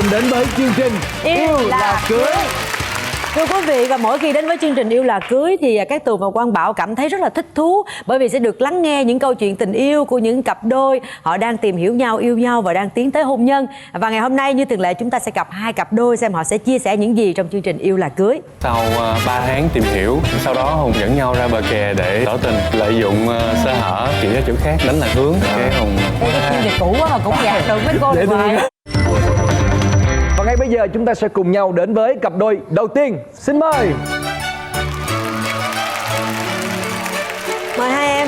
cùng đến với chương trình Yêu là cưới. Thưa quý vị, và mỗi khi đến với chương trình Yêu là cưới thì Cát Tường và Quang Bảo cảm thấy rất là thích thú, bởi vì sẽ được lắng nghe những câu chuyện tình yêu của những cặp đôi họ đang tìm hiểu nhau, yêu nhau và đang tiến tới hôn nhân. Và ngày hôm nay như thường lệ chúng ta sẽ gặp hai cặp đôi xem họ sẽ chia sẻ những gì trong chương trình Yêu là cưới. Sau 3 tháng tìm hiểu, sau đó Hùng dẫn nhau ra bờ kè để tỏ tình, lợi dụng sơ hở chỉ ra chỗ khác đánh lạc hướng. Cái Hùng Cái chương trình cũ quá mà cũng gạt được mấy cô hoài. Và ngay bây giờ chúng ta sẽ cùng nhau đến với cặp đôi đầu tiên. Xin mời. Mời hai em.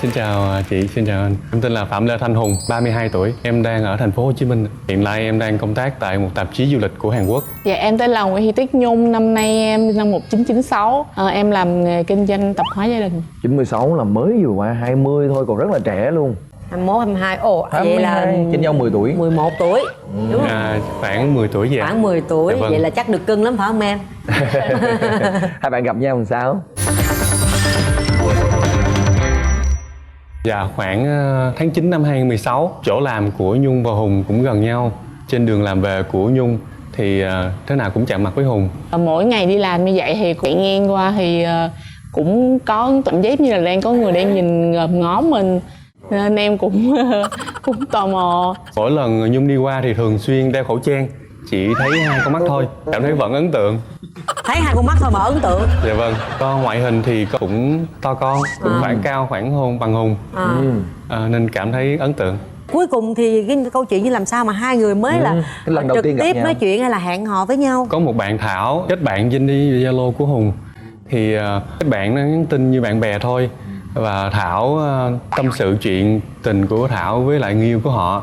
Xin chào chị, xin chào anh. Em tên là Phạm Lê Thanh Hùng, 32 tuổi. Em đang ở thành phố Hồ Chí Minh. Hiện nay em đang công tác tại một tạp chí du lịch của Hàn Quốc. Dạ, em tên là Nguyễn Thị Tuyết Nhung, năm nay em sinh năm 1996. Em làm nghề kinh doanh tạp hóa gia đình. 96 là mới vừa qua 20 thôi, còn rất là trẻ luôn. 21, 22. Ồ, vậy là chênh nhau 10 tuổi. 11 tuổi. Đúng không? Khoảng 10 tuổi vậy. Khoảng 10 tuổi, Dạ vâng. vậy là chắc được cưng lắm phải không em? Hai bạn gặp nhau làm sao? Dạ, khoảng tháng 9 năm 2016, chỗ làm của Nhung và Hùng cũng gần nhau. Trên đường làm về của Nhung thì thế nào cũng chạm mặt với Hùng. Mỗi ngày đi làm như vậy thì chạy ngang qua thì cũng có cảm giác như là đang có người đang nhìn ngợp ngó mình, nên em cũng cũng tò mò. Mỗi lần Nhung đi qua thì thường xuyên đeo khẩu trang, chỉ thấy hai con mắt thôi, cảm thấy vẫn ấn tượng. Thấy hai con mắt thôi mà ấn tượng. Dạ vâng, có ngoại hình thì cũng to con, cũng khoảng cao khoảng bằng Hùng, nên cảm thấy ấn tượng. Cuối cùng thì cái câu chuyện như làm sao mà hai người mới là cái lần đầu trực tiên gặp tiếp nhau. nói chuyện hay là hẹn hò với nhau? Có một bạn Thảo kết bạn Vinh đi Zalo của Hùng, thì kết bạn nó nhắn tin như bạn bè thôi. Và Thảo tâm sự chuyện tình của Thảo với lại người yêu của họ.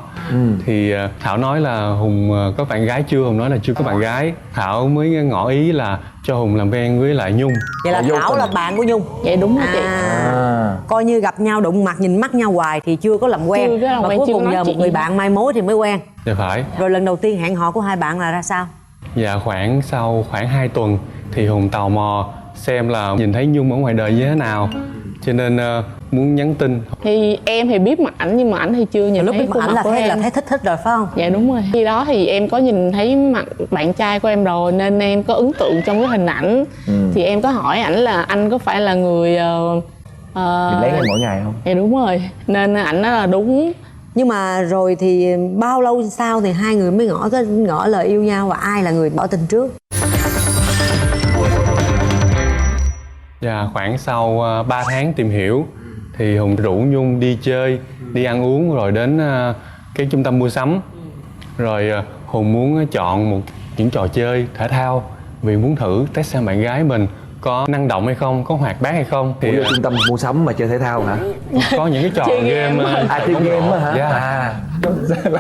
Thì Thảo nói là Hùng có bạn gái chưa? Hùng nói là chưa có bạn gái. Thảo mới ngỏ ý là cho Hùng làm quen với lại Nhung. Vậy là Thảo là bạn của Nhung. Vậy đúng rồi chị. Coi như gặp nhau đụng mặt nhìn mắt nhau hoài thì chưa có làm quen. Chưa có làm mà quen, cuối chưa cùng có nói nhờ một chuyện người gì. bạn mai mối thì mới quen. Dạ phải. Rồi lần đầu tiên hẹn hò của hai bạn là ra sao? Dạ sau khoảng 2 tuần thì Hùng tò mò xem là nhìn thấy Nhung ở ngoài đời như thế nào, cho nên muốn nhắn tin. Thì em thì biết mặt ảnh nhưng mà ảnh thì chưa nhìn Lúc thấy biết mặt khuôn ảnh mặt là của thấy em. thích rồi phải không? Dạ đúng rồi. Khi đó thì em có nhìn thấy mặt bạn trai của em rồi nên em có ấn tượng trong cái hình ảnh. Thì em có hỏi ảnh là anh có phải là người Nhìn lén em mỗi ngày không? Dạ đúng rồi. Nên ảnh nói là đúng. Nhưng mà rồi thì bao lâu sau thì hai người mới ngỏ lời yêu nhau, và ai là người tỏ tình trước? Dạ khoảng sau 3 tháng tìm hiểu thì Hùng rủ Nhung đi chơi, đi ăn uống, rồi đến cái trung tâm mua sắm. Rồi Hùng muốn chọn những trò chơi thể thao vì muốn thử test xem bạn gái mình có năng động hay không, có hoạt bát hay không. Thì Ủa, trung tâm mua sắm mà chơi thể thao hả? có những cái trò Chơi game. Chơi game á hả? Dạ.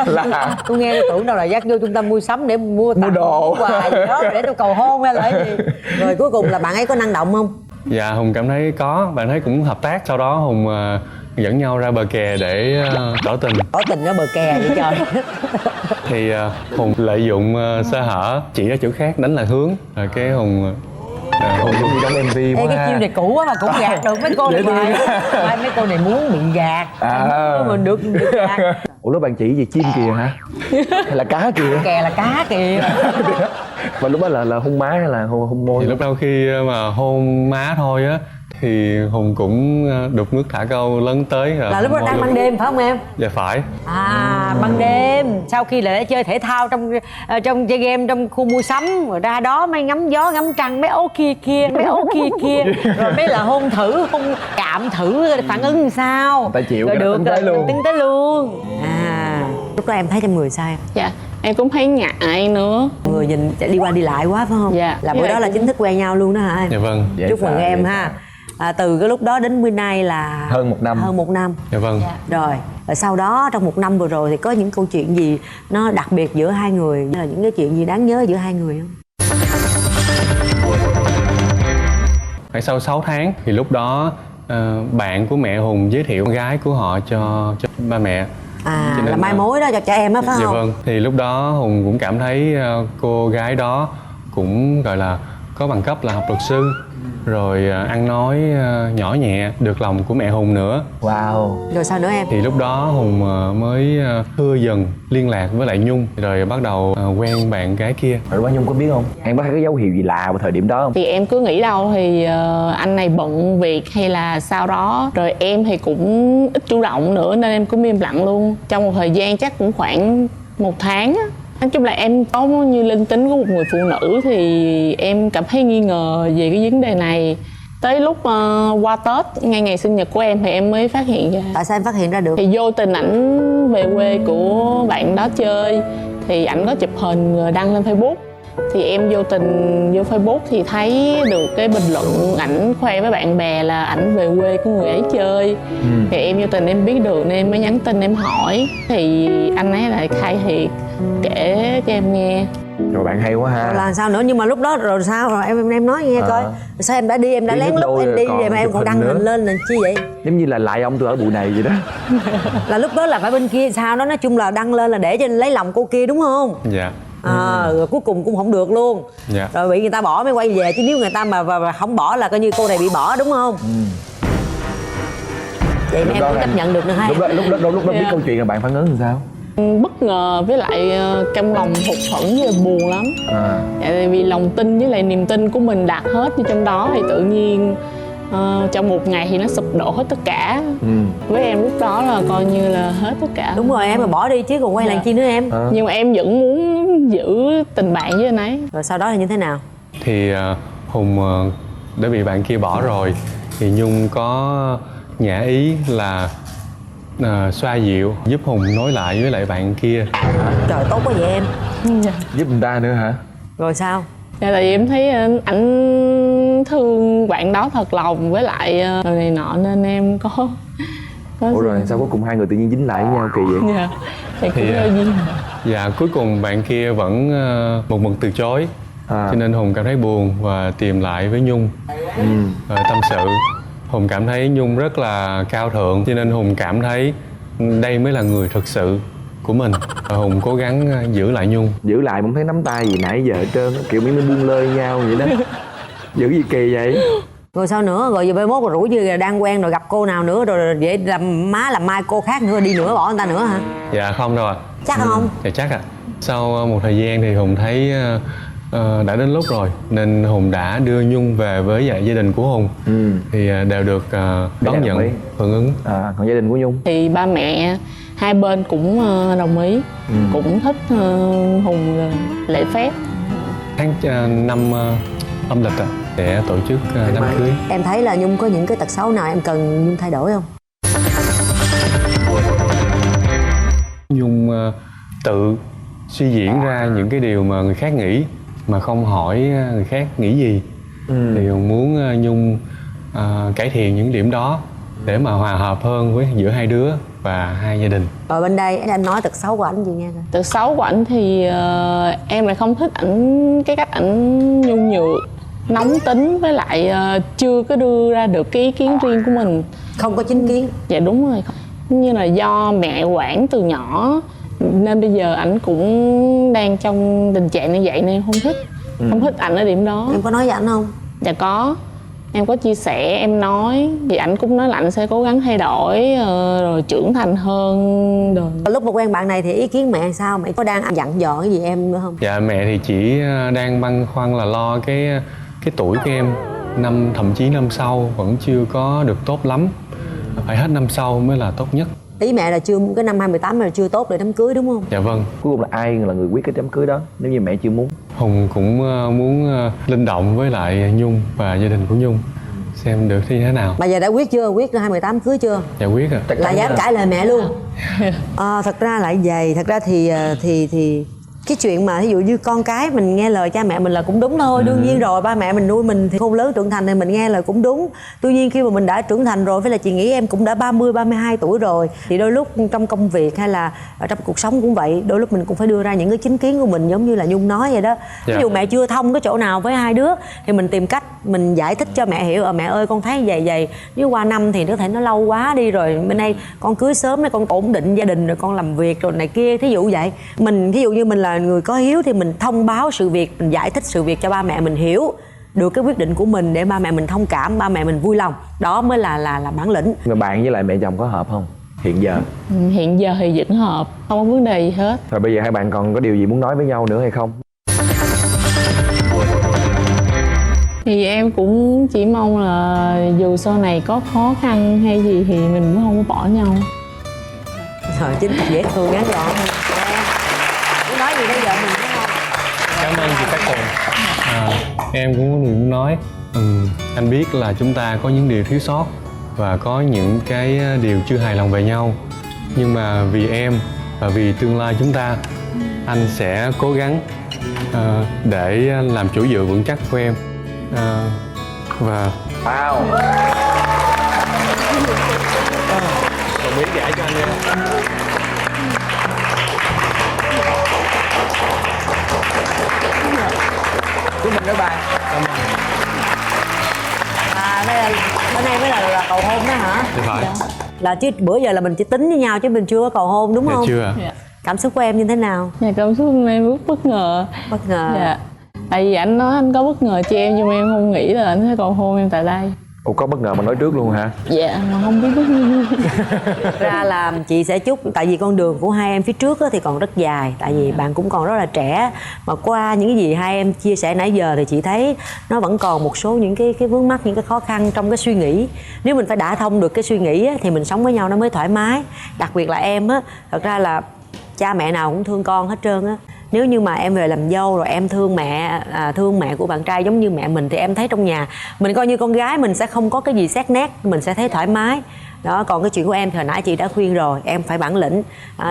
Là Tôi nghe tôi tưởng đâu là dắt vô trung tâm mua sắm để mua đồ. quà gì đó để tôi cầu hôn hay là cái gì. Rồi cuối cùng là bạn ấy có năng động không? Dạ Hùng cảm thấy có, bạn thấy cũng hợp tác. Sau đó Hùng dẫn nhau ra bờ kè để tỏ tình. Tỏ tình ở bờ kè vậy trời. Thì Hùng lợi dụng sơ hở chỉ ra chỗ khác đánh lạc hướng. Rồi cái Hùng giống như trong MV Ê, quá cái ha. chiêu này cũ quá mà cũng gạt được mấy cô này hoài. Ai mấy cô này muốn bị gạt. Mình được gạt. Ủa lúc bạn chỉ gì chim kìa hả? Hay là cá kìa? Kè là cá kìa. Và lúc đó là hôn má hay là hôn môi? thì lúc đầu khi mà hôn má thôi á thì Hùng cũng đục nước thả câu lớn tới. Là lúc đó đang ban đêm phải không em? Dạ phải. Ban đêm sau khi là đã chơi thể thao trong chơi game trong khu mua sắm, rồi ra đó mới ngắm gió ngắm trăng, mấy ố kia rồi mới là hôn chạm thử phản ứng sao. Ta chịu rồi cái được tính tới rồi luôn. tính tới luôn. Lúc đó em thấy trong người sao em? Dạ em cũng thấy ngại nữa. Người nhìn đi qua đi lại quá phải không? Dạ. Là bữa Với đó lại là cũng- chính thức quen nhau luôn đó hả em? Dạ vâng. Chúc mừng em ha. Từ cái lúc đó đến bữa nay là Hơn một năm. Hơn một năm. Dạ vâng. Rồi sau đó trong một năm vừa rồi thì có những câu chuyện gì nó đặc biệt giữa hai người, là những cái chuyện gì đáng nhớ giữa hai người không? Khoảng sau 6 tháng thì lúc đó bạn của mẹ Hùng giới thiệu con gái của họ cho ba mẹ. Cho nên Là mai mối đó cho trẻ em á phải Dạ không? vâng. Thì lúc đó Hùng cũng cảm thấy cô gái đó cũng gọi là có bằng cấp là học luật sư, rồi ăn nói nhỏ nhẹ, được lòng của mẹ Hùng nữa. Wow. Rồi sao nữa em? Thì lúc đó Hùng mới thưa dần liên lạc với lại Nhung, rồi bắt đầu quen bạn gái kia. Rồi bác Nhung có biết không? Em có thấy cái dấu hiệu gì lạ vào thời điểm đó không? Thì em cứ nghĩ đâu thì anh này bận việc hay là sao đó. Rồi em thì cũng ít chủ động nữa nên em cũng im lặng luôn. Trong một thời gian chắc cũng khoảng 1 tháng á. Nói chung là em có như linh tính của một người phụ nữ thì em cảm thấy nghi ngờ về cái vấn đề này. Tới lúc qua Tết, ngay ngày sinh nhật của em thì em mới phát hiện ra. Tại sao em phát hiện ra được? Thì vô tình ảnh về quê của bạn đó chơi, thì ảnh có chụp hình rồi đăng lên Facebook. Thì em vô tình vô Facebook thì thấy được cái bình luận ảnh khoe với bạn bè là ảnh về quê của người ấy chơi. Thì em vô tình em biết được nên em mới nhắn tin em hỏi. Thì anh ấy lại khai thiệt, kể cho em nghe. Rồi bạn hay quá ha. Là sao nữa, nhưng mà lúc đó rồi sao, rồi em nói nghe coi. Rồi sao em đã đi, em đã Đi lén nước lúc đôi em rồi đi còn rồi mà em chụp còn hình đăng nữa. hình lên là chi vậy? Giống như là lại ông tôi ở bụi này vậy đó. Là lúc đó là phải bên kia sao đó, nói chung là đăng lên là để cho lấy lòng cô kia đúng không? Dạ. Rồi cuối cùng cũng không được luôn. Dạ. Rồi bị người ta bỏ mới quay về, chứ nếu người ta mà không bỏ là coi như cô này bị bỏ đúng không? Vậy mà em cũng chấp nhận được nữa hay? Lúc đó biết câu chuyện là bạn phản ứng làm sao? Bất ngờ với lại trong lòng hụt hẫng với buồn lắm. Tại vì lòng tin với lại niềm tin của mình đặt hết như trong đó thì tự nhiên trong một ngày thì nó sụp đổ hết tất cả. Với em lúc đó là coi như là hết tất cả. Đúng rồi, em mà bỏ đi chứ còn quay lại chi nữa em. Nhưng mà em vẫn muốn giữ tình bạn với anh ấy. Rồi sau đó là như thế nào? Thì Hùng đã bị bạn kia bỏ rồi thì Nhung có nhã ý là xoa dịu giúp Hùng nối lại với lại bạn kia. Trời tốt quá vậy em. Giúp người ta nữa hả? Rồi sao? Tại vì em thấy ảnh thương bạn đó thật lòng với lại người này nọ nên em có Ủa rồi sao cuối cùng hai người tự nhiên dính lại với nhau kỳ vậy? Dạ. Thì cũng Thì, do duyên. Và cuối cùng bạn kia vẫn một mực từ chối. Cho nên Hùng cảm thấy buồn và tìm lại với Nhung tâm sự. Hùng cảm thấy Nhung rất là cao thượng, cho nên Hùng cảm thấy đây mới là người thực sự của mình. Và Hùng cố gắng giữ lại Nhung. Giữ lại cũng thấy nắm tay gì nãy giờ hết trơn, kiểu mấy nó buông lơi nhau vậy đó. Giữ gì kỳ vậy? Rồi sao nữa? Rồi giờ 31 rồi rủ như đang quen rồi gặp cô nào nữa rồi vậy làm má làm mai cô khác nữa đi nữa bỏ người ta nữa hả? Dạ không đâu ạ. Chắc không? Dạ chắc ạ. Sau một thời gian thì Hùng thấy đã đến lúc rồi nên Hùng đã đưa Nhung về với gia đình của Hùng. Thì đều được đón nhận, hưởng ứng. Còn gia đình của Nhung? Thì ba mẹ hai bên cũng đồng ý, cũng thích Hùng lễ phép. Tháng 5 âm lịch sẽ tổ chức đám cưới. Em thấy là Nhung có những cái tật xấu nào em cần Nhung thay đổi không? Nhung tự suy diễn ra những cái điều mà người khác nghĩ mà không hỏi người khác nghĩ gì. Thì Hùng muốn Nhung cải thiện những điểm đó để mà hòa hợp hơn với giữa hai đứa và hai gia đình. Rồi bên đây em nói tật xấu của ảnh gì nghe coi. Tật xấu của ảnh thì em lại không thích ảnh, cái cách ảnh nhu nhược, nóng tính, với lại chưa có đưa ra được cái ý kiến riêng của mình. Không có chính kiến. Dạ đúng rồi. Như là do mẹ quản từ nhỏ nên bây giờ ảnh cũng đang trong tình trạng như vậy nên em không thích. Không thích ảnh ở điểm đó. Em có nói với ảnh không? Dạ có. Em có chia sẻ, em nói thì ảnh cũng nói là ảnh sẽ cố gắng thay đổi rồi trưởng thành hơn rồi. Lúc mà quen bạn này thì ý kiến mẹ sao? Mẹ có đang dặn dò cái gì em nữa không? Dạ mẹ thì chỉ đang băn khoăn là lo cái tuổi của em. Thậm chí năm sau vẫn chưa có được tốt lắm. Phải hết năm sau mới là tốt nhất. Ý mẹ là chưa, cái năm 2018 là chưa tốt để đám cưới đúng không? Dạ vâng. Cuối cùng là ai là người quyết cái đám cưới đó nếu như mẹ chưa muốn? Hùng cũng muốn linh động với lại Nhung và gia đình của Nhung xem được như thế nào. Bà giờ đã quyết chưa? Quyết 2018 cưới chưa? Dạ quyết ạ. Là dám cãi lời mẹ luôn. Thật ra lại vậy, thật ra thì cái chuyện mà ví dụ như con cái mình nghe lời cha mẹ mình là cũng đúng thôi. Đương nhiên rồi, ba mẹ mình nuôi mình thì khôn lớn trưởng thành thì mình nghe lời cũng đúng. Tuy nhiên khi mà mình đã trưởng thành rồi, với là chị nghĩ em cũng đã 30, 32 tuổi rồi, thì đôi lúc trong công việc hay là ở trong cuộc sống cũng vậy, đôi lúc mình cũng phải đưa ra những cái chính kiến của mình, giống như là Nhung nói vậy đó. Ví dụ mẹ chưa thông cái chỗ nào với hai đứa thì mình tìm cách mình giải thích cho mẹ hiểu. Mẹ ơi con thấy vậy nếu qua năm thì có thể nó lâu quá đi, rồi bên đây con cưới sớm để con ổn định gia đình, rồi con làm việc rồi này kia, thí dụ vậy. Mình thí dụ như mình là người có hiếu thì mình thông báo sự việc, mình giải thích sự việc cho ba mẹ mình hiểu. được cái quyết định của mình để ba mẹ mình thông cảm, ba mẹ mình vui lòng. Đó mới là bản lĩnh. Người bạn với lại mẹ chồng có hợp không hiện giờ? Hiện giờ thì vẫn hợp, không có vấn đề gì hết. Rồi bây giờ hai bạn còn có điều gì muốn nói với nhau nữa hay không? Thì em cũng chỉ mong là dù sau này có khó khăn hay gì thì mình cũng không có bỏ nhau. Rồi chính thật dễ thương ngắn gọn. Muốn nói gì bây giờ mình đúng không? Cảm ơn chị Cát Tường. Em cũng có điều muốn nói. Anh biết là chúng ta có những điều thiếu sót và có những cái điều chưa hài lòng về nhau, nhưng mà vì em và vì tương lai chúng ta, anh sẽ cố gắng để làm chỗ dựa vững chắc của em. Và Wow. đồng ý giải cho anh em. Chúc mừng các bạn. Bữa nay mới là cầu hôn đó hả? Dạ phải. Là chứ bữa giờ là mình chỉ tính với nhau chứ mình chưa có cầu hôn đúng Dạ không? chưa ạ. Cảm xúc của em như thế nào? Dạ, cảm xúc hôm nay rất bất ngờ. Bất ngờ. Dạ. Tại vì anh nói anh có bất ngờ cho em, nhưng mà em không nghĩ là anh sẽ cầu hôn em tại đây. Ủa có bất ngờ mà nói trước luôn hả? Dạ, mà không biết bất ngờ. Thực ra là chị sẽ chúc, tại vì con đường của hai em phía trước thì còn rất dài, tại vì bạn cũng còn rất là trẻ, mà qua những cái gì hai em chia sẻ nãy giờ thì chị thấy nó vẫn còn một số những cái vướng mắc, những cái khó khăn trong cái suy nghĩ. Nếu mình phải đả thông được cái suy nghĩ thì mình sống với nhau nó mới thoải mái. Đặc biệt là em á, thật ra là cha mẹ nào cũng thương con hết trơn á. Nếu như mà em về làm dâu rồi em thương mẹ của bạn trai giống như mẹ mình, thì em thấy trong nhà mình coi như con gái mình sẽ không có cái gì xét nét, mình sẽ thấy thoải mái. Đó, còn cái chuyện của em thì hồi nãy chị đã khuyên rồi, em phải bản lĩnh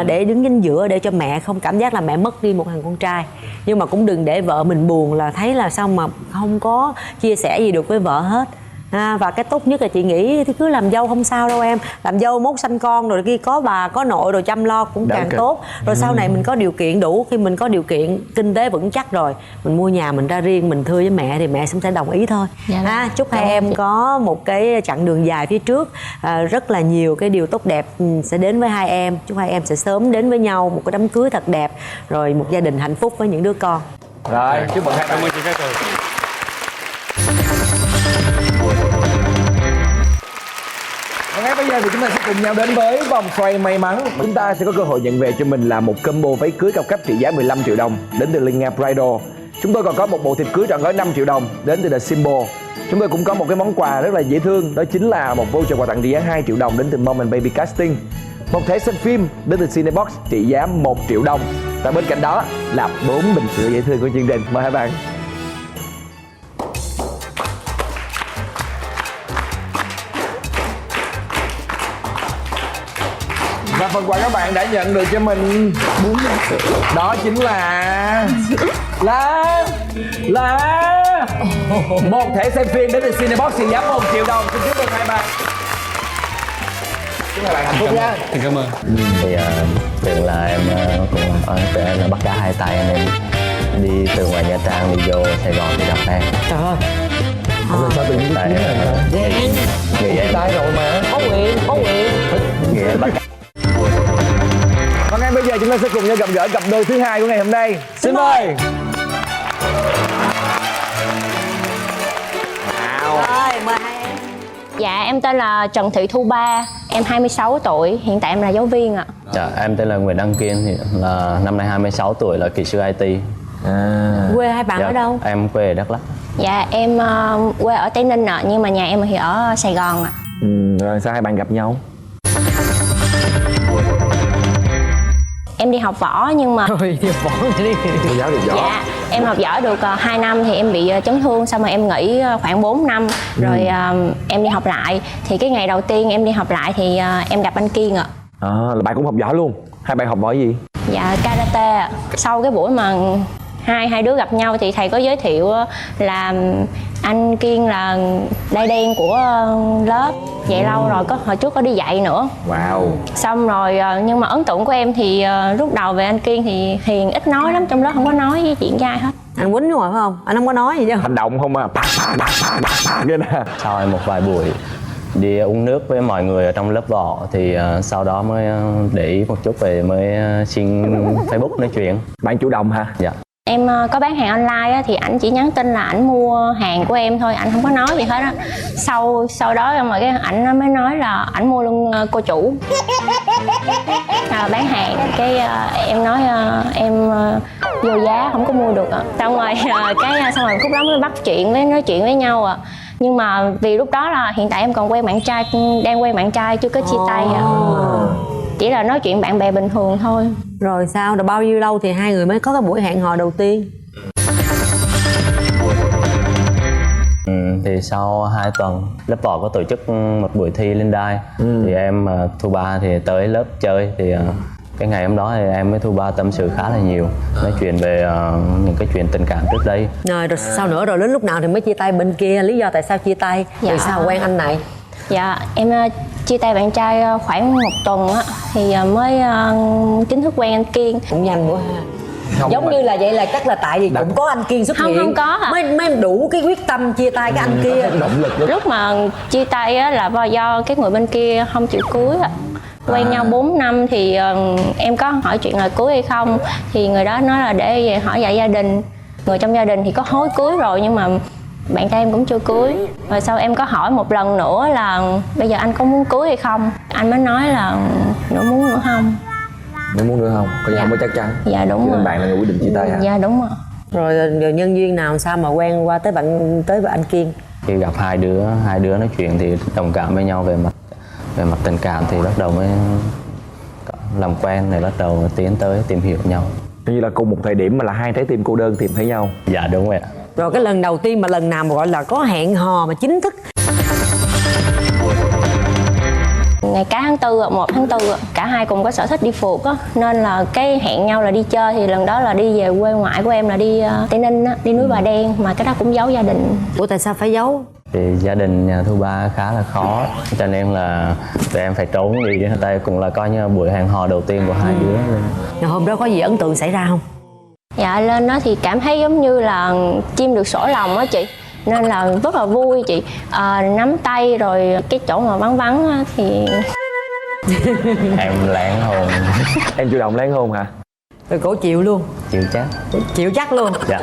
để đứng chính giữa, để cho mẹ không cảm giác là mẹ mất đi một thằng con trai. Nhưng mà cũng đừng để vợ mình buồn là thấy là sao mà không có chia sẻ gì được với vợ hết. Và cái tốt nhất là chị nghĩ thì cứ làm dâu không sao đâu em. Làm dâu mốt sanh con rồi kia có bà có nội rồi chăm lo cũng càng tốt. Rồi sau này mình có điều kiện đủ, khi mình có điều kiện kinh tế vững chắc rồi, mình mua nhà mình ra riêng, mình thưa với mẹ thì mẹ sẽ đồng ý thôi. Chúc hai em có một cái chặng đường dài phía trước, rất là nhiều cái điều tốt đẹp sẽ đến với hai em. Chúc hai em sẽ sớm đến với nhau một cái đám cưới thật đẹp, rồi một gia đình hạnh phúc với những đứa con. Rồi, chúc mừng hai bạn. Cảm ơn chị Cát Tường. Và ngay bây giờ thì chúng ta sẽ cùng nhau đến với vòng xoay may mắn. Chúng ta sẽ có cơ hội nhận về cho mình là một combo váy cưới cao cấp trị giá 15 triệu đồng đến từ Linh Nga Bridal. Chúng tôi còn có một bộ thịt cưới trọn gói 5 triệu đồng đến từ The Symbol. Chúng tôi cũng có một cái món quà rất là dễ thương, đó chính là một voucher quà tặng trị giá 2 triệu đồng đến từ Mom and Baby Casting. Một thẻ xem phim đến từ Cinebox trị giá 1 triệu đồng. Và bên cạnh đó là 4 bình sữa dễ thương của chương trình. Mời hai bạn. Và phần quà các bạn đã nhận được cho mình 4 bình sữa. Đó chính là một thẻ xem phim đến từ Cinebox trị giá 1 triệu đồng. Xin chúc mừng hai bạn. Chúc hai bạn hạnh phúc nhé. Xin cảm ơn. Thì Tường là em cũng tụi em là bắt cá hai tay nên đi từ ngoài Nha Trang đi vô Sài Gòn để gặp em. Trời ơi, Sao tự nhiên Tại nghĩ em tay rồi mà. có quyền. nghĩ em bắt Và ngay bây giờ chúng ta sẽ cùng nhau gặp gỡ cặp đôi thứ hai của ngày hôm nay. Xin mời. Rồi, mời hai em. Dạ, em tên là Trần Thị Thu Ba, em 26 tuổi, hiện tại em là giáo viên ạ. Dạ, em tên là Nguyễn Đăng Kiên, thì là năm nay 26 tuổi, là kỹ sư IT. Quê hai bạn ở đâu? Em quê ở Đắk Lắk. Dạ, em quê ở Tây Ninh ạ, nhưng mà nhà em thì ở Sài Gòn ạ. Rồi sao hai bạn gặp nhau? Em đi học võ nhưng mà Rồi, đi bỏ đi. Cô giáo được võ. dạ, em học võ được 2 năm thì em bị chấn thương, xong rồi em nghỉ khoảng 4 năm. Rồi em đi học lại, thì cái ngày đầu tiên em đi học lại thì em gặp anh Kiên ạ. Là bạn cũng học võ luôn. Hai bạn học võ gì? Dạ, karate ạ. Sau cái buổi mà hai đứa gặp nhau thì thầy có giới thiệu là anh Kiên là đai đen của lớp, dạy lâu rồi, hồi trước có đi dạy nữa. Wow. Xong rồi nhưng mà ấn tượng của em thì lúc đầu về anh Kiên thì hiền, ít nói lắm, trong đó không có nói với chuyện trai hết. Anh quýnh đúng rồi phải không? Anh không có nói gì chứ. Hành động không à? Cái nè. Sau em một vài buổi đi uống nước với mọi người ở trong lớp võ thì sau đó mới để ý một chút về mới xin Facebook nói chuyện. Bạn chủ động hả? Dạ. Em có bán hàng online á, thì ảnh chỉ nhắn tin là ảnh mua hàng của em thôi, ảnh không có nói gì hết á. Sau đó rồi cái ảnh mới nói là ảnh mua luôn cô chủ bán hàng. Cái em nói em vô giá không có mua được ạ. Xong rồi khúc đó mới bắt chuyện nói chuyện với nhau ạ. Nhưng mà vì lúc đó là hiện tại em còn đang quen bạn trai chưa có chia tay ạ. Chỉ là nói chuyện bạn bè bình thường thôi. Rồi sao? Rồi bao nhiêu lâu thì hai người mới có cái buổi hẹn hò đầu tiên? Thì sau 2 tuần lớp võ có tổ chức một buổi thi lên đai. Thì em Thu Ba thì tới lớp chơi. Thì cái ngày hôm đó thì em với Thu Ba tâm sự khá là nhiều, nói chuyện về những cái chuyện tình cảm trước đây. Rồi sao nữa? Rồi đến lúc nào thì mới chia tay bên kia? Lý do tại sao chia tay? Dạ. Rồi sao quen anh này? Dạ em chia tay bạn trai khoảng 1 tuần á, thì mới chính thức quen anh Kiên. Cũng nhanh quá ha. Không, Giống như là vậy là chắc là tại vì cũng có anh Kiên xuất hiện. Không có hả? Mới đủ cái quyết tâm chia tay cái anh kia. động lực lắm. Lúc mà chia tay á là do cái người bên kia không chịu cưới ạ. Quen nhau 4 năm thì em có hỏi chuyện là cưới hay không, thì người đó nói là để về hỏi lại gia đình. Người trong gia đình thì có hối cưới rồi nhưng mà bạn trai em cũng chưa cưới. Rồi sau em có hỏi một lần nữa là bây giờ anh có muốn cưới hay không, anh mới nói là nữa muốn nữa không. Nếu muốn nữa không? Coi như Dạ. không có chắc chắn. Dạ đúng Cho rồi. nên bạn là người quyết định chia tay hả? Dạ đúng rồi. Rồi nhân duyên nào sao mà quen qua tới anh Kiên? Khi gặp hai đứa nói chuyện thì đồng cảm với nhau về mặt tình cảm, thì bắt đầu mới làm quen, này bắt đầu tiến tới tìm hiểu nhau. Coi như là cùng một thời điểm mà là hai trái tim cô đơn tìm thấy nhau. Dạ đúng rồi ạ. Rồi cái lần đầu tiên mà lần nào mà gọi là có hẹn hò mà chính thức? Ngày cả tháng 4, 1 tháng 4 cả hai cùng có sở thích đi phượt á, nên là cái hẹn nhau là đi chơi. Thì lần đó là đi về quê ngoại của em là đi Tây Ninh á, đi núi Bà Đen, mà cái đó cũng giấu gia đình. Ủa tại sao phải giấu? Thì gia đình nhà Thu Ba khá là khó, cho nên là tụi em phải trốn đi. Đây cũng là coi như buổi hẹn hò đầu tiên của hai đứa. Rồi hôm đó có gì ấn tượng xảy ra không? Dạ lên đó thì cảm thấy giống như là chim được sổ lòng á chị, nên là rất là vui chị. Nắm tay rồi cái chỗ mà vắng vắng á, thì Em lén hôn. Em chủ động lén hôn hả? Rồi cổ chịu luôn? Chịu chắc. Chịu chắc luôn? Dạ.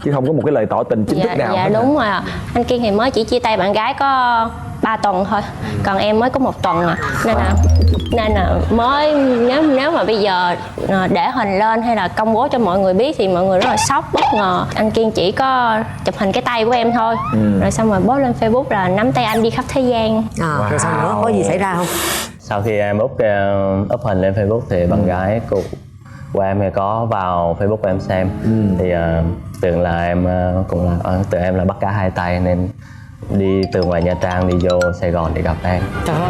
Chứ không có một cái lời tỏ tình chính thức nào dạ hết hả? đúng rồi ạ. Anh Kiên thì mới chỉ chia tay bạn gái có 3 tuần thôi, còn em mới có 1 tuần à, nên là mới nếu mà bây giờ để hình lên hay là công bố cho mọi người biết thì mọi người rất là sốc, bất ngờ. Anh Kiên chỉ có chụp hình cái tay của em thôi, rồi xong rồi post lên Facebook là nắm tay anh đi khắp thế gian. Rồi sao nữa? Có gì xảy ra không? Sau khi em up hình lên Facebook thì bạn gái của em thì có vào Facebook của em xem. Thì tưởng là em tưởng em là bắt cá hai tay nên đi từ ngoài Nha Trang đi vô Sài Gòn để gặp em. Trời ơi,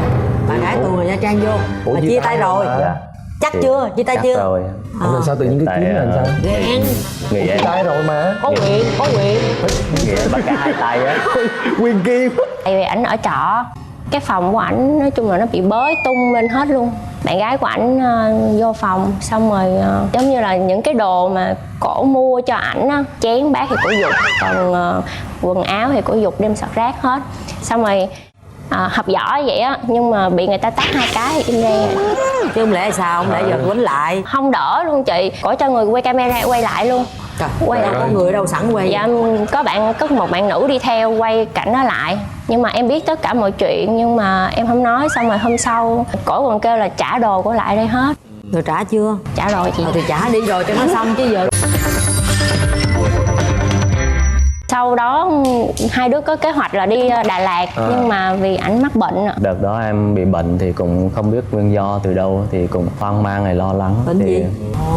bạn gái tôi người Nha Trang vô mà chia chia tay tay rồi. hả? Dạ. Chắc Thì chưa? Chia tay chắc chưa? rồi. Ủa là sao tự nhiên cái Tại, kiếm là sao? Ghen. Người Chia em tay rồi mà. Có nguyện, có nguyện. người em bắt cá hai tay á. Nguyên kim. Tại vì ảnh ở trọ, cái phòng của ảnh nói chung là nó bị bới tung lên hết luôn. Bạn gái của ảnh vô phòng xong rồi giống như là những cái đồ mà cổ mua cho ảnh á, chén bát thì cổ giục, còn quần áo thì cổ giục đem sọt rác hết. Xong rồi học giỏi vậy á, nhưng mà bị người ta tát 2 cái thì im re. Chứ không lẽ sao? Không lẽ giờ quýnh lại? Không đỡ luôn chị, cổ cho người quay camera quay lại luôn. Trời, Quay lại. có người ở đâu sẵn quay? Dạ có một bạn nữ đi theo quay cảnh đó lại, nhưng mà em biết tất cả mọi chuyện nhưng mà em không nói. Xong rồi hôm sau cổ còn kêu là trả đồ của lại đây hết. Rồi trả chưa? Trả rồi chị. Thì trả đi rồi cho nó xong chứ giờ. Sau đó hai đứa có kế hoạch là đi Đà Lạt, nhưng mà vì ảnh mắc bệnh. Đợt đó em bị bệnh thì cũng không biết nguyên do từ đâu, thì cũng hoang mang này, lo lắng. Bệnh thì gì?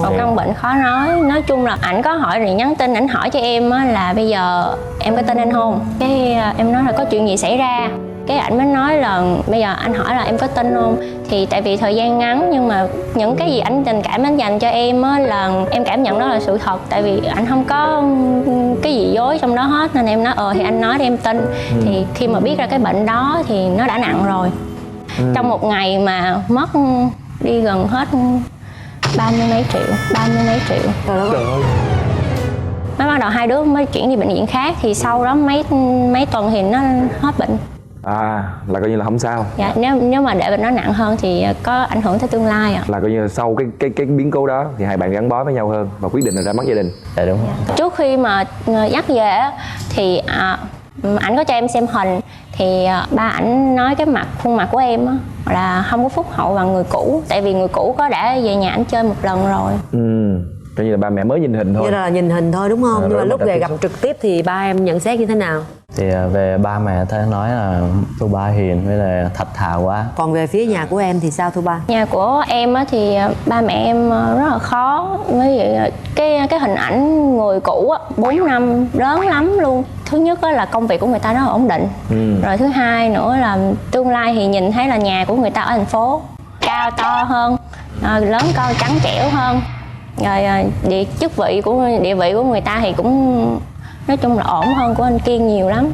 Một căn bệnh khó nói chung là ảnh có hỏi rồi nhắn tin ảnh hỏi cho em á là bây giờ em có tin anh không. Cái em nói là có chuyện gì xảy ra, cái ảnh mới nói là bây giờ anh hỏi là em có tin không. Thì tại vì thời gian ngắn nhưng mà những cái gì ảnh tình cảm anh dành cho em á là em cảm nhận đó là sự thật, tại vì ảnh không có cái gì dối trong đó hết, nên em nói thì anh nói để em tin. Thì khi mà biết ra cái bệnh đó thì nó đã nặng rồi. Trong một ngày mà mất đi gần hết 30 mấy triệu. Trời ơi. Mới bắt đầu hai đứa mới chuyển đi bệnh viện khác, thì sau đó mấy tuần thì nó hết bệnh. Là coi như là không sao. Dạ, nếu mà để bệnh nó nặng hơn thì có ảnh hưởng tới tương lai ạ. Là coi như là sau cái biến cố đó thì hai bạn gắn bó với nhau hơn và quyết định là ra mắt gia đình. Dạ đúng rồi. Trước khi mà dắt về á, thì ảnh có cho em xem hình, thì ba ảnh nói cái khuôn mặt của em á, là không có phúc hậu bằng người cũ, tại vì người cũ có đã về nhà ảnh chơi một lần rồi. Coi như là ba mẹ mới nhìn hình thôi. Như là nhìn hình thôi đúng không? Nhưng mà rồi lúc mà về tiếp gặp xúc. trực tiếp thì ba em nhận xét như thế nào? Thì về ba mẹ thấy nói là Thu Ba hiền với là thật thà quá. Còn về phía nhà của em thì sao Thu Ba? Nhà của em á, thì ba mẹ em rất là khó. Với vậy cái hình ảnh người cũ á, 4 năm lớn lắm luôn. Thứ nhất á, là công việc của người ta rất là ổn định. Rồi thứ hai nữa là tương lai thì nhìn thấy là nhà của người ta ở thành phố cao to hơn, lớn con trắng trẻo hơn. Rồi địa vị của người ta thì cũng nói chung là ổn hơn của anh Kiên nhiều lắm.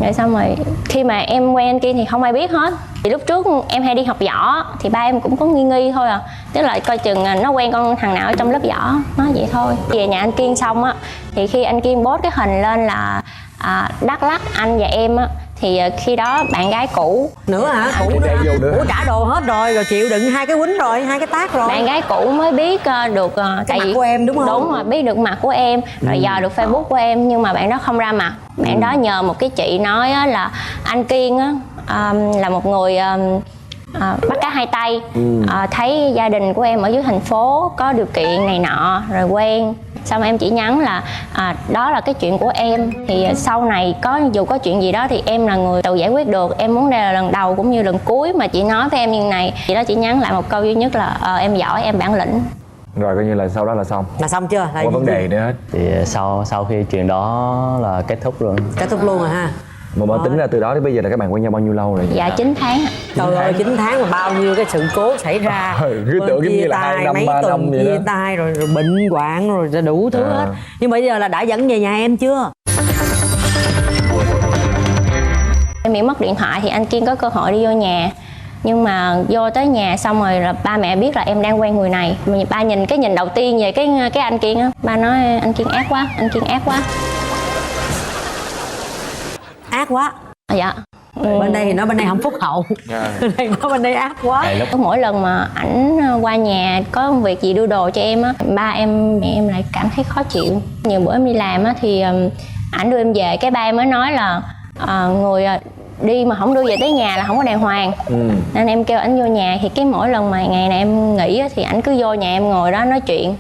Rồi xong rồi khi mà em quen anh Kiên thì không ai biết hết. Thì lúc trước em hay đi học võ thì ba em cũng có nghi thôi à, tức là coi chừng nó quen con thằng nào ở trong lớp võ, nói vậy thôi. Về nhà anh Kiên xong á, thì khi anh Kiên post cái hình lên là Đắk Lắk anh và em á, thì khi đó bạn gái cũ Nữa hả? Cũ nữa hả? Ủa trả đồ hết rồi chịu đựng 2 cái quýnh rồi, 2 cái tác rồi. bạn gái cũ mới biết được Cái mặt của em đúng không? Đúng rồi, biết được mặt của em rồi dò được Facebook của em, nhưng mà bạn đó không ra mặt. Bạn đó nhờ một cái chị nói á, là anh Kiên á, là một người bắt cá hai tay, thấy gia đình của em ở dưới thành phố có điều kiện này nọ rồi quen. Xong em chỉ nhắn là đó là cái chuyện của em, thì sau này dù có chuyện gì đó thì em là người tự giải quyết được. Em muốn đây là lần đầu cũng như lần cuối mà chị nói với em như này. Chị đó chỉ nhắn lại một câu duy nhất là em giỏi, em bản lĩnh. Rồi coi như là sau đó là xong. Là xong chưa? Là Không có vấn đề nữa hết. Thì sau khi chuyện đó là kết thúc luôn. Kết thúc luôn rồi ha. Mà tính ra từ đó đến bây giờ là các bạn quen nhau bao nhiêu lâu rồi? Dạ 9 tháng ạ. Trời ơi 9 tháng mà bao nhiêu cái sự cố xảy ra. Cứ tưởng giống như là 2 năm, mấy 3 tuần năm vậy chia đó. tay rồi bệnh hoạn rồi đủ thứ hết. Nhưng bây giờ là đã dẫn về nhà em chưa? Em bị mất điện thoại thì anh Kiên có cơ hội đi vô nhà. Nhưng mà vô tới nhà xong rồi là ba mẹ biết là em đang quen người này. Ba nhìn cái nhìn đầu tiên về cái anh Kiên á, ba nói anh Kiên ác quá, anh Kiên ác quá. Ác quá. Dạ. Bên đây thì nói bên đây không phúc hậu. Bên đây nói bên đây ác quá. Mỗi lần mà ảnh qua nhà có việc gì đưa đồ cho em á, ba em mẹ em lại cảm thấy khó chịu. Nhiều bữa em đi làm á thì ảnh đưa em về, cái ba em mới nói là người đi mà không đưa về tới nhà là không có đàng hoàng. Nên em kêu ảnh vô nhà, thì cái mỗi lần mà ngày này em nghỉ á, thì ảnh cứ vô nhà em ngồi đó nói chuyện.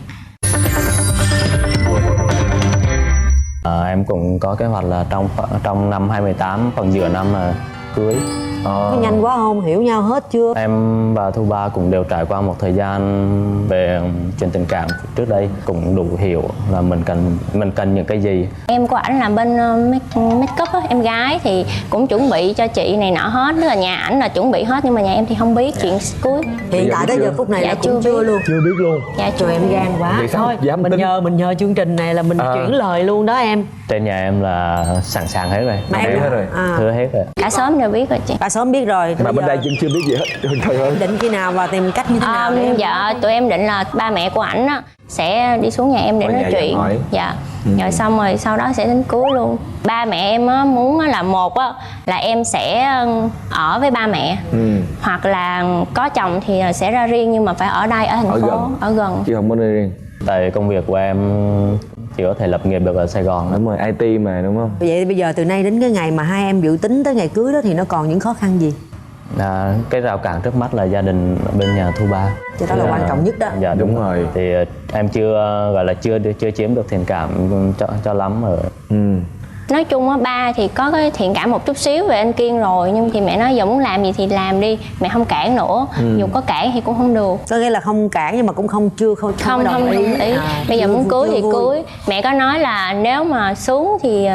Em cũng có kế hoạch là trong năm 2018, phần giữa năm là cưới. Có nhanh quá không? Hiểu nhau hết chưa? Em và Thu Ba cũng đều trải qua một thời gian về chuyện tình cảm trước đây, cũng đủ hiểu là mình cần những cái gì. Em của ảnh làm bên make up á, em gái thì cũng chuẩn bị cho chị này nọ hết, tức là nhà ảnh là chuẩn bị hết nhưng mà nhà em thì không biết chuyện cưới. Hiện tại tới giờ phút này Dạ, là cũng chưa chưa biết. luôn. Chưa biết luôn. Dạ Trời em gan quá. Vậy sao Thôi dám mình tính? nhờ chương trình này là mình chuyển lời luôn đó em. Trên nhà em là sẵn sàng hết rồi, Mà em hết rồi. hứa hết rồi. Cả xóm đều biết rồi chị. Cả sớm biết rồi. Mà bên đây chưa biết gì hết. Trời ơi. định khi nào và tìm cách như thế nào để em Dạ tụi em định là ba mẹ của ảnh á sẽ đi xuống nhà em để Ở nói nhà chuyện. dặn hỏi. Dạ. Rồi xong rồi sau đó sẽ đến cưới luôn. Ba mẹ em á muốn á là một á là em sẽ ở với ba mẹ, hoặc là có chồng thì sẽ ra riêng nhưng mà phải ở đây ở thành Ở phố, gần. ở gần. Chứ không có nơi riêng. Tại công việc của em chỉ có thể lập nghiệp được ở Sài Gòn. Đúng rồi, IT mà đúng không? Vậy bây giờ từ nay đến cái ngày mà hai em dự tính tới ngày cưới đó thì nó còn những khó khăn gì? Cái rào cản trước mắt là gia đình bên nhà Thu Ba. Cho đó là quan trọng nhất đó. Dạ Đúng rồi. Thì em chưa gọi là chưa chiếm được thiện cảm cho lắm ở. Nói chung á ba thì có cái thiện cảm một chút xíu về anh Kiên rồi, nhưng thì mẹ nói giờ muốn làm gì thì làm đi, mẹ không cản nữa. Dù có cản thì cũng không được. Có nghĩa là không cản nhưng mà cũng không có đồng ý. Bây giờ chưa- muốn cưới chưa thì vui. cưới. Mẹ có nói là nếu mà sướng thì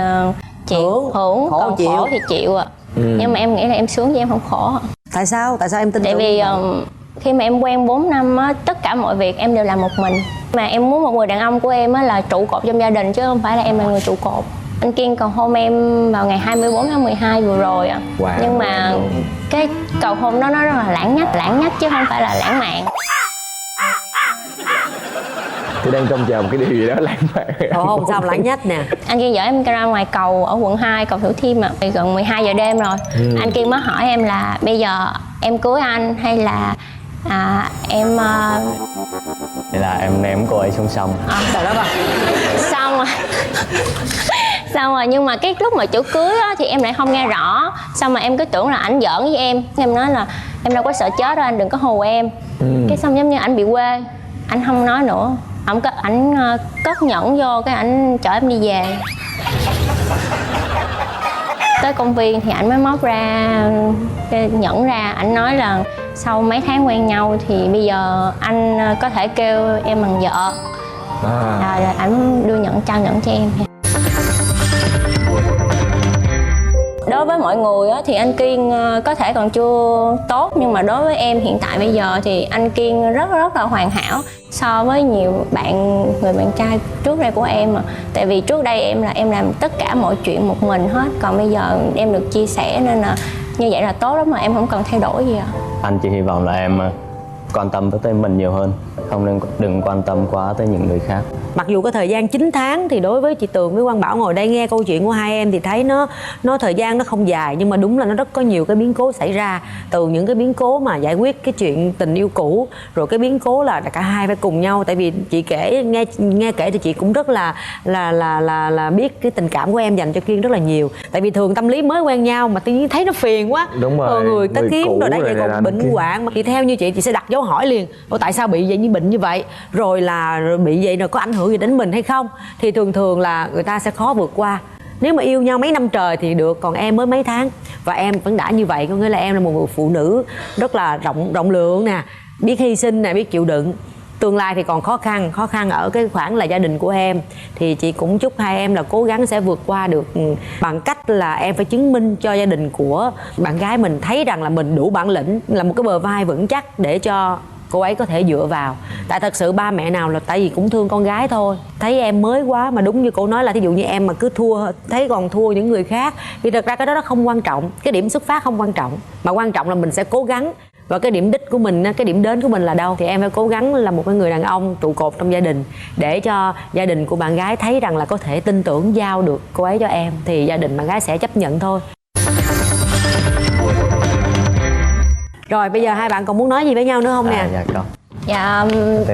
chịu, hưởng, khổ còn chịu. khổ thì chịu ạ. Nhưng mà em nghĩ là em sướng chứ em không khổ. Tại sao em tin Tại tưởng vì như vậy? khi mà em quen 4 năm á, tất cả mọi việc em đều làm một mình. Mà em muốn một người đàn ông của em á là trụ cột trong gia đình chứ không phải là em là người trụ cột. Anh Kiên cầu hôn em vào ngày 24 tháng 12 vừa rồi ạ. Wow. Nhưng mà cái cầu hôn đó nó rất là lãng nhách chứ không phải là lãng mạn. Thì Tôi đang trông chờ một cái điều gì đó lãng mạn. Ồ, không sao lãng nhách nè. Anh Kiên chở em ra ngoài cầu ở quận 2, cầu Thủ Thiêm ạ. Thì gần 12 giờ đêm rồi. Anh Kiên mới hỏi em là bây giờ em cưới anh hay là em Thế là em ném cô ấy xuống sông. Trời đất ơi. xong rồi nhưng mà cái lúc mà chủ cưới á, thì em lại không nghe rõ. Xong mà em cứ tưởng là ảnh giỡn với em nói là em đâu có sợ chết đâu anh, đừng có hù em. Cái xong giống như ảnh bị quê, anh không nói nữa. Ảnh cất nhẫn vô, cái ảnh chở em đi về. Tới công viên thì ảnh mới móc ra cái nhẫn ra, ảnh nói là sau mấy tháng quen nhau thì bây giờ anh có thể kêu em bằng vợ. Rồi ảnh đưa trao nhẫn cho em. Đối với mọi người á, thì anh Kiên có thể còn chưa tốt, nhưng mà đối với em hiện tại bây giờ thì anh Kiên rất là hoàn hảo so với nhiều người bạn trai trước đây của em. Tại vì trước đây em làm tất cả mọi chuyện một mình hết, còn bây giờ em được chia sẻ nên là như vậy là tốt lắm, mà em không cần thay đổi gì ạ. Anh chỉ hy vọng là em quan tâm tới mình nhiều hơn, đừng quan tâm quá tới những người khác. Mặc dù có thời gian 9 tháng thì đối với chị Tường với Quang Bảo ngồi đây nghe câu chuyện của hai em thì thấy nó thời gian nó không dài, nhưng mà đúng là nó rất có nhiều cái biến cố xảy ra. Từ những cái biến cố mà giải quyết cái chuyện tình yêu cũ, rồi cái biến cố là cả hai phải cùng nhau. Tại vì chị nghe kể thì chị cũng rất là biết cái tình cảm của em dành cho Kiên rất là nhiều. Tại vì thường tâm lý mới quen nhau mà tự nhiên thấy nó phiền quá. Đúng rồi, người ta kiếm rồi đã vậy còn làm bệnh kia. hoạn. Mà chị theo như chị sẽ đặt dấu hỏi liền. Tại sao bị vậy, như bệnh như vậy, rồi bị vậy rồi có ảnh hưởng gì đến mình hay không? Thì thường là người ta sẽ khó vượt qua. Nếu mà yêu nhau mấy năm trời thì được, còn em mới mấy tháng và em vẫn đã như vậy, có nghĩa là em là một người phụ nữ rất là rộng lượng nè, biết hy sinh nè, biết chịu đựng. Tương lai thì còn khó khăn ở cái khoảng là gia đình của em, thì chị cũng chúc hai em là cố gắng sẽ vượt qua được, bằng cách là em phải chứng minh cho gia đình của bạn gái mình thấy rằng là mình đủ bản lĩnh, là một cái bờ vai vững chắc để cho cô ấy có thể dựa vào. Tại thật sự ba mẹ nào là tại vì cũng thương con gái thôi, thấy em mới quá, mà đúng như cô nói là thí dụ như em mà cứ thấy còn thua những người khác thì thật ra cái đó nó không quan trọng, cái điểm xuất phát không quan trọng, mà quan trọng là mình sẽ cố gắng. Và cái điểm đích của mình, cái điểm đến của mình là đâu, thì em phải cố gắng là một cái người đàn ông trụ cột trong gia đình, để cho gia đình của bạn gái thấy rằng là có thể tin tưởng giao được cô ấy cho em, thì gia đình bạn gái sẽ chấp nhận thôi. Rồi bây giờ hai bạn còn muốn nói gì với nhau nữa không nè? Dạ có. Dạ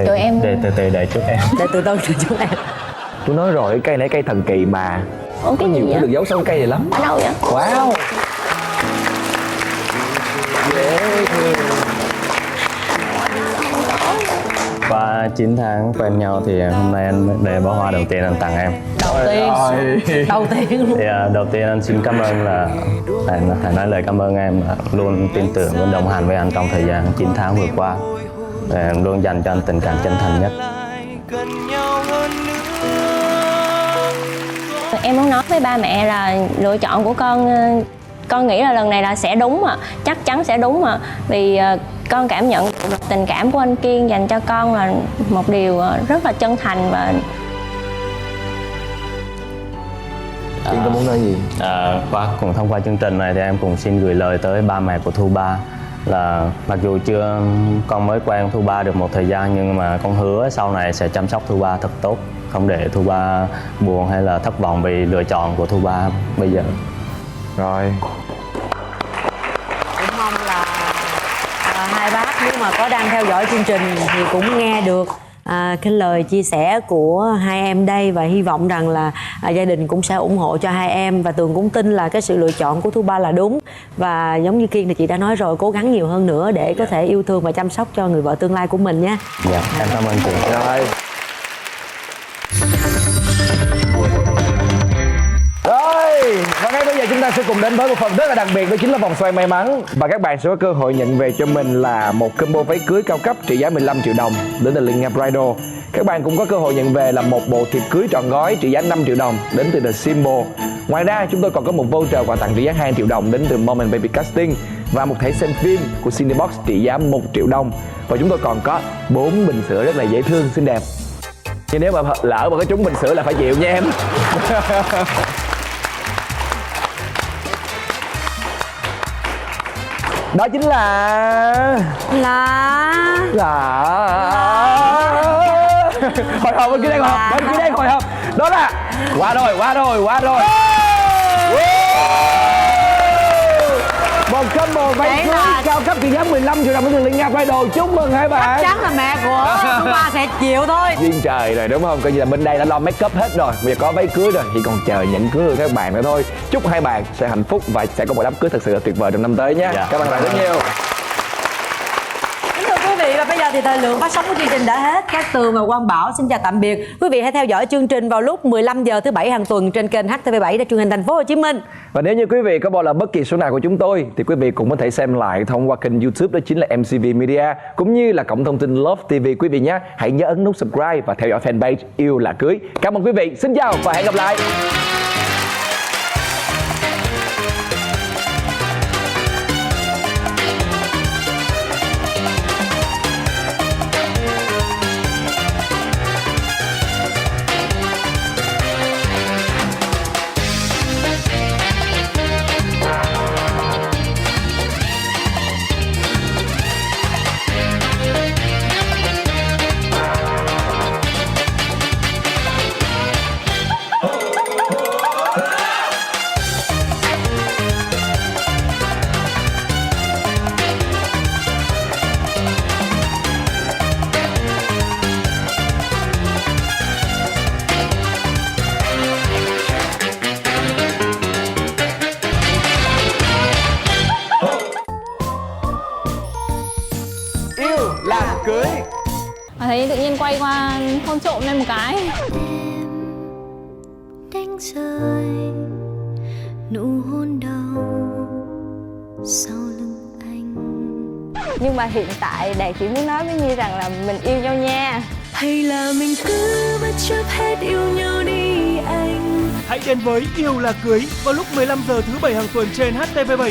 tụi em Để từ từ đợi chút em. Để từ từ chúng em. Tôi nói rồi, cái cây này cây thần kỳ mà. Ủa, Có cái nhiều gì thứ vậy? được giấu sau cây này lắm. Ở đâu vậy? Wow. Qua 9 tháng quen nhau thì hôm nay anh để bó hoa đầu tiên anh tặng em. Đầu tiên luôn. Thì đầu tiên anh xin cảm ơn là phải nói lời cảm ơn em luôn tin tưởng, luôn đồng hành với anh trong thời gian 9 tháng vừa qua. Em luôn dành cho anh tình cảm chân thành nhất. Em muốn nói với ba mẹ là lựa chọn của con nghĩ là lần này là sẽ đúng mà, chắc chắn sẽ đúng mà. Vì con cảm nhận tình cảm của anh Kiên dành cho con là một điều rất là chân thành. Và Kiên có muốn nói gì? Cùng thông qua chương trình này thì em cũng xin gửi lời tới ba mẹ của Thu Ba là mặc dù con mới quen Thu Ba được một thời gian, nhưng mà con hứa sau này sẽ chăm sóc Thu Ba thật tốt, không để Thu Ba buồn hay là thất vọng vì lựa chọn của Thu Ba bây giờ. Rồi. Cũng mong là hai bác nếu mà có đang theo dõi chương trình thì cũng nghe được cái lời chia sẻ của hai em đây, và hy vọng rằng là gia đình cũng sẽ ủng hộ cho hai em. Và Tường cũng tin là cái sự lựa chọn của Thu Ba là đúng, và giống như Kiên thì chị đã nói rồi, cố gắng nhiều hơn nữa để có thể yêu thương và chăm sóc cho người vợ tương lai của mình nhé. Dạ, em cảm ơn chị. Rồi. Và ngay bây giờ chúng ta sẽ cùng đến với một phần rất là đặc biệt, đó chính là vòng xoay may mắn. Và các bạn sẽ có cơ hội nhận về cho mình là một combo váy cưới cao cấp trị giá 15 triệu đồng đến từ Linh Nga Bridal. Các bạn cũng có cơ hội nhận về là một bộ thiệp cưới trọn gói trị giá 5 triệu đồng đến từ The Symbol. Ngoài ra chúng tôi còn có một voucher quà tặng trị giá 2 triệu đồng đến từ Mom and Baby Casting, và một thẻ xem phim của Cinebox trị giá 1 triệu đồng. Và chúng tôi còn có 4 bình sữa rất là dễ thương, xinh đẹp. Nhưng nếu mà lỡ mà có trúng bình sữa là phải chịu nha em. Đó chính là Hồi hộp bên kia đây, hồi hộp bên kia đây, hồi hộp. Đó là qua rồi. Một combo váy Đấy cưới là- cao cấp trị giá 15 triệu đồng đến từ Liên Nga Bridal. Chúc mừng hai bạn. Chắc là mẹ của Phương Hoa sẽ chịu thôi. Duyên trời rồi đúng không? Coi như là bên đây đã lo make up hết rồi. Bây giờ có váy cưới rồi thì còn chờ nhẫn cưới của các bạn nữa thôi. Chúc hai bạn sẽ hạnh phúc và sẽ có một đám cưới thật sự là tuyệt vời trong năm tới nhé. Dạ. Cảm ơn bạn rất nhiều. Kính thưa quý vị, và bây giờ thì thời lượng phát sóng của chương trình đã hết. Cát Tường và Quang Bảo xin chào tạm biệt. Quý vị hãy theo dõi chương trình vào lúc 15 giờ thứ Bảy hàng tuần trên kênh HTV7 Đài truyền hình Thành phố Hồ Chí Minh. Và nếu như quý vị có bỏ lỡ bất kỳ số nào của chúng tôi thì quý vị cũng có thể xem lại thông qua kênh YouTube, đó chính là MCV Media, cũng như là cổng thông tin Love TV quý vị nhé. Hãy nhớ ấn nút subscribe và theo dõi fanpage Yêu Là Cưới. Cảm ơn quý vị. Xin chào và hẹn gặp lại. Yêu Là Cưới. Thấy tự nhiên quay qua hôn trộm lên một cái. Đánh rơi nụ hôn đầu sau lưng anh. Nhưng mà hiện tại Đạt chỉ muốn nói với Nhi rằng là mình yêu nhau nha. Hay là mình cứ bất chấp hết yêu nhau đi anh. Hãy đến với Yêu Là Cưới vào lúc 15 giờ thứ Bảy hàng tuần trên HTV7